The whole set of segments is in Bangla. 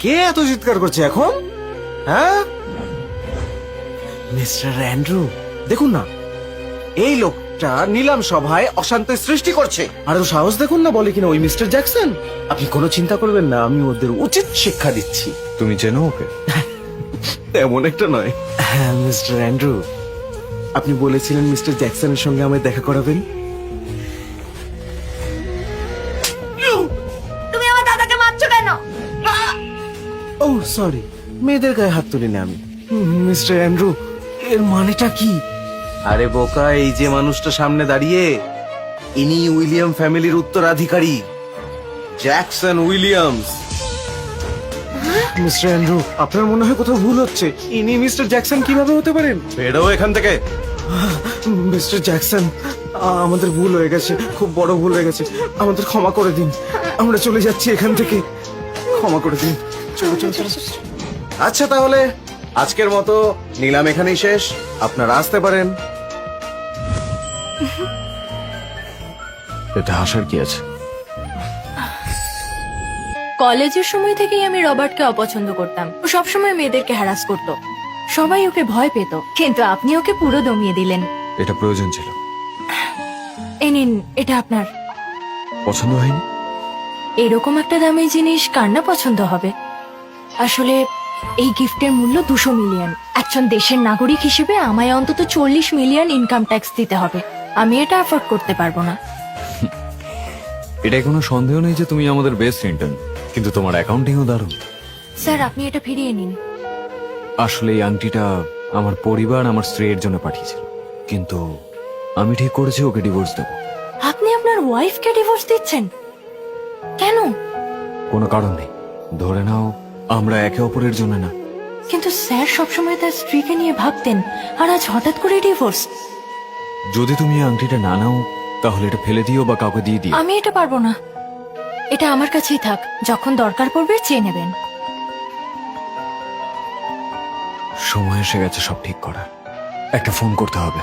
কে এত চিৎকার করছে এখন? হ্যাঁ, মিস্টার অ্যান্ড্রু, দেখুন না, এই লোকটা নিলাম সভায় অশান্তি সৃষ্টি করছে। আর ও সাহস দেখুন না, বলে কিনা ওই মিস্টার জ্যাকসন। আপনি কোনো চিন্তা করবেন না, আমি ওদের উচিত শিক্ষা দিচ্ছি। তুমি চেনো ওকে? তেমন একটা নয়। হ্যাঁ মিস্টার অ্যান্ড্রু, আপনি বলেছিলেন মিস্টার জ্যাকসনের সঙ্গে আমায় দেখা করাবেন। তুমি আমার দাদাকে মারছো কেন? ও সরি, মেয়েদের গায়ে হাত তুলি না আমি। মিস্টার অ্যান্ড্রু, এর মানেটা কি? আরে বোকা, এই যে মানুষটা সামনে দাঁড়িয়ে, ইনি উইলিয়াম ফ্যামিলির উত্তরাধিকারী, জ্যাকসন উইলিয়ামস। মিস্টার অ্যান্ড্রু, আপনার মনে হয় কোথাও ভুল হচ্ছে। ইনি মিস্টার জ্যাকসন কিভাবে হতে পারেন? বেরো এখান থেকে। মিস্টার জ্যাকসন, আমাদের ভুল হয়ে গেছে, খুব বড় ভুল হয়ে গেছে, আমাদের ক্ষমা করে দিন। আমরা চলে যাচ্ছি এখান থেকে, ক্ষমা করে দিন। চলো চলো চলো। আচ্ছা তাহলে আজকের মতো নিলাম এখানেই শেষ, আপনারা আসতে পারেন। এটা হাসার কি আছে? কলেজের সময় থেকেই আমি রবার্টকে অপছন্দ করতাম। ও সবসময় মেয়েদেরকে হ্যারাস করত, সবাই ওকে ভয় পেত, কিন্তু আপনি ওকে পুরো দমিয়ে দিলেন। এটা প্রয়োজন ছিল। এই নিন, এটা আপনার। পছন্দ হয়নি? এরকম একটা দামি জিনিস কার না পছন্দ হবে? আসলে এই গিফটের মূল্য 200 মিলিয়ন। একজন দেশের নাগরিক হিসেবে আমায় অন্তত 40 মিলিয়ন ইনকাম ট্যাক্স দিতে হবে। আমি এটা অ্যাফোর্ড করতে পারবো না। এটাই কোনো সন্দেহ নেই যে তুমি আমাদের বেস্ট ইন্টার্ন, কিন্তু তোমার অ্যাকাউন্টিংও দারুণ। স্যার, আপনি এটা ফিরিয়ে নিন। আসলে এই আংটিটা আমার পরিবার আমার স্ত্রীর জন্য পাঠিয়েছিল, কিন্তু আমি ঠিক করেছি ওকে ডিভোর্স দেব। আপনি আপনার ওয়াইফকে ডিভোর্স দিচ্ছেন কেন? কোনো কারণ নেই। ধরে নাও আমরা একে অপরের জন্য না। কিন্তু স্যার সবসময় তার স্ত্রীকে নিয়ে ভাবতেন, আর আজ হঠাৎ করে ডিভোর্স। যদি তুমি এই আংটিটা না নাও তাহলে এটা ফেলে দিও বা কাউকে দিয়ে দিও। আমি এটা পারবো না, এটা আমার কাছেই থাক, যখন দরকার পড়বে চেয়ে নেবেন। সময় এসে গেছে সব ঠিক করার। একটা ফোন করতে হবে।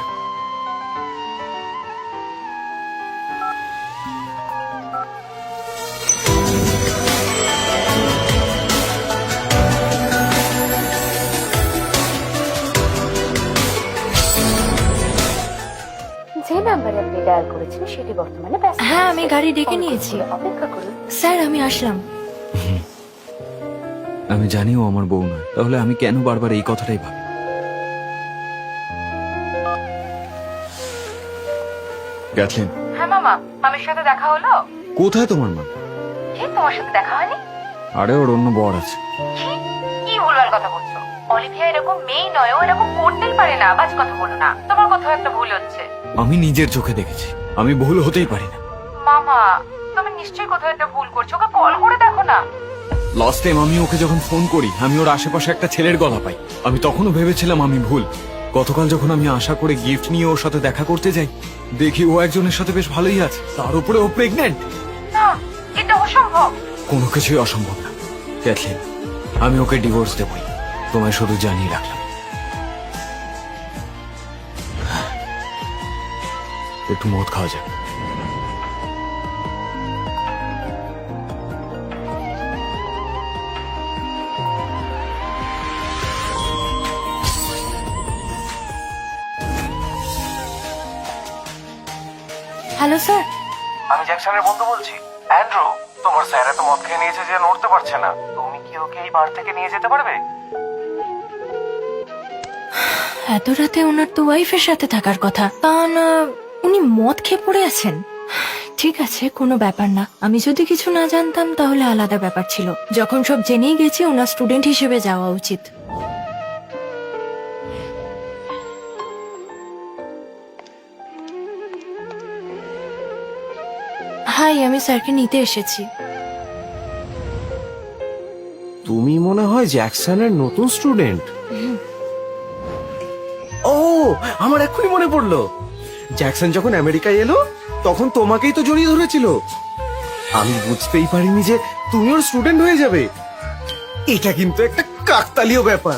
যে নাম্বারে আপনি ডায়াল করেছেন সেটি বর্তমানে ব্যস্ত। হ্যাঁ, আমি গাড়ি ডেকে নিয়েছি। অপেক্ষা করুন। স্যার, আমি আসলাম। আমি জানি ও আমার বউ নয়, তাহলে আমি কেন বারবার এই কথাটাই ভাবি? ক্যাথলিন। হ্যাঁ মামা, মামির সাথে দেখা হলো? কোথায় তোমার মা? কি, তোমার সাথে দেখা হয়নি? আরে ওর অন্য বর আছে। কি ভুলভাল কথা বলছো? অলিভিয়া এরকম মেয়ে নয়, ও এরকম করতেই পারে না। বাজ কথা বলো না, তোমার কোথাও একটা ভুল হচ্ছে। আমি নিজের চোখে দেখেছি, আমি ভুল হতেই পারি না। মামা, তুমি নিশ্চয়ই কোথাও একটা ভুল করছো, ওকে কল করে দেখো না। লাস্ট টাইম আমি ওকে যখন ফোন করি আমি ওর আশেপাশে একটা ছেলের গলা পাই। আমি তখনও ভেবেছিলাম আমি ভুল। গতকাল যখন আমি আশা করে গিফট নিয়ে ওর সাথে দেখা করতে যাই, দেখি ও একজনের সাথে বেশ ভালোই আছে, তার উপরে ও প্রেগন্যান্ট। না, এটা অসম্ভব। কোনো কিছুই অসম্ভব না ক্যাথলিন, আমি ওকে ডিভোর্স দেবই। তোমায় শুধু জানিয়ে রাখলাম। একটু মদ খাওয়া যাবে। Hello sir. আমি জ্যাকসনের বন্ধু বলছি। অ্যান্ড্রু, তোমার স্যার এত মদ খেয়ে নিয়েছে যে নড়তে পারছে না। তুমি কি ওকে এই বার থেকে নিয়ে যেতে পারবে? এত রাতে ওনার তো ওয়াইফের সাথে থাকার কথা, তা না উনি মদ খেয়ে পড়ে আছেন। ঠিক আছে, কোনো ব্যাপার না। আমি যদি কিছু না জানতাম তাহলে আলাদা ব্যাপার ছিল। যখন সব জেনেই গেছি, ওনার স্টুডেন্ট হিসেবে যাওয়া উচিত। হাই, আমি স্যারকে নিতে এসেছি। তুমি মনে হয় জ্যাকসনের নতুন স্টুডেন্ট। ও, আমার এক্ষুনি মনে পড়লো, জ্যাকসন যখন আমেরিকায় এলো তখন তোমাকেই তো জড়িয়ে ধরেছিল। আমি বুঝতেই পারিনি যে তুমি ওর স্টুডেন্ট হয়ে যাবে। এটা কিন্তু একটা কাকতালীয় ব্যাপার।